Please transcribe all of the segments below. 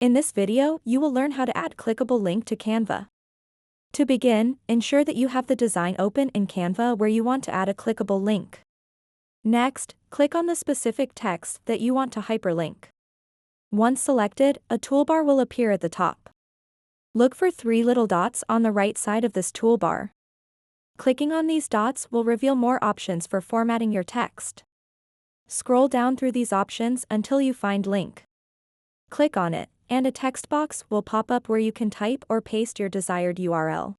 In this video, you will learn how to add clickable link to Canva. To begin, ensure that you have the design open in Canva where you want to add a clickable link. Next, click on the specific text that you want to hyperlink. Once selected, a toolbar will appear at the top. Look for 3 little dots on the right side of this toolbar. Clicking on these dots will reveal more options for formatting your text. Scroll down through these options until you find link. Click on it, and a text box will pop up where you can type or paste your desired URL.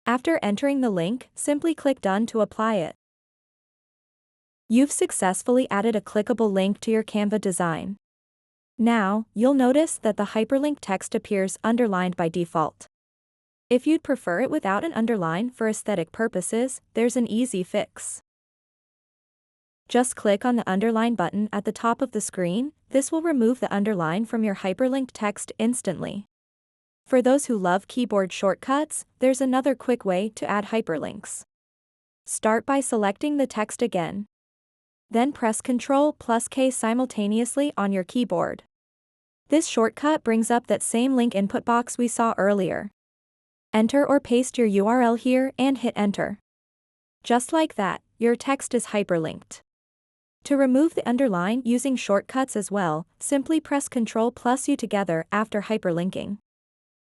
After entering the link, simply click Done to apply it. You've successfully added a clickable link to your Canva design. Now, you'll notice that the hyperlink text appears underlined by default. If you'd prefer it without an underline for aesthetic purposes, there's an easy fix. Just click on the underline button at the top of the screen. This will remove the underline from your hyperlinked text instantly. For those who love keyboard shortcuts, there's another quick way to add hyperlinks. Start by selecting the text again. Then press Ctrl+K simultaneously on your keyboard. This shortcut brings up that same link input box we saw earlier. Enter or paste your URL here and hit Enter. Just like that, your text is hyperlinked. To remove the underline using shortcuts as well, simply press Ctrl+U together after hyperlinking.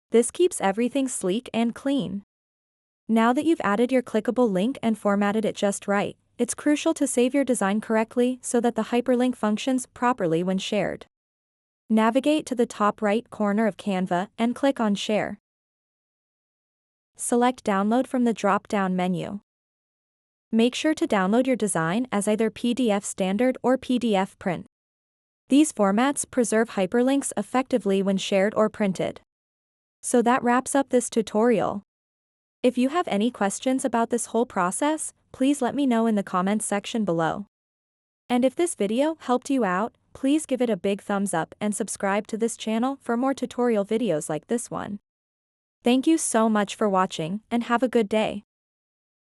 This keeps everything sleek and clean. Now that you've added your clickable link and formatted it just right, it's crucial to save your design correctly so that the hyperlink functions properly when shared. Navigate to the top right corner of Canva and click on Share. Select Download from the drop-down menu. Make sure to download your design as either PDF standard or PDF print. These formats preserve hyperlinks effectively when shared or printed. So that wraps up this tutorial. If you have any questions about this whole process, please let me know in the comments section below. And if this video helped you out, please give it a big thumbs up and subscribe to this channel for more tutorial videos like this one. Thank you so much for watching and have a good day.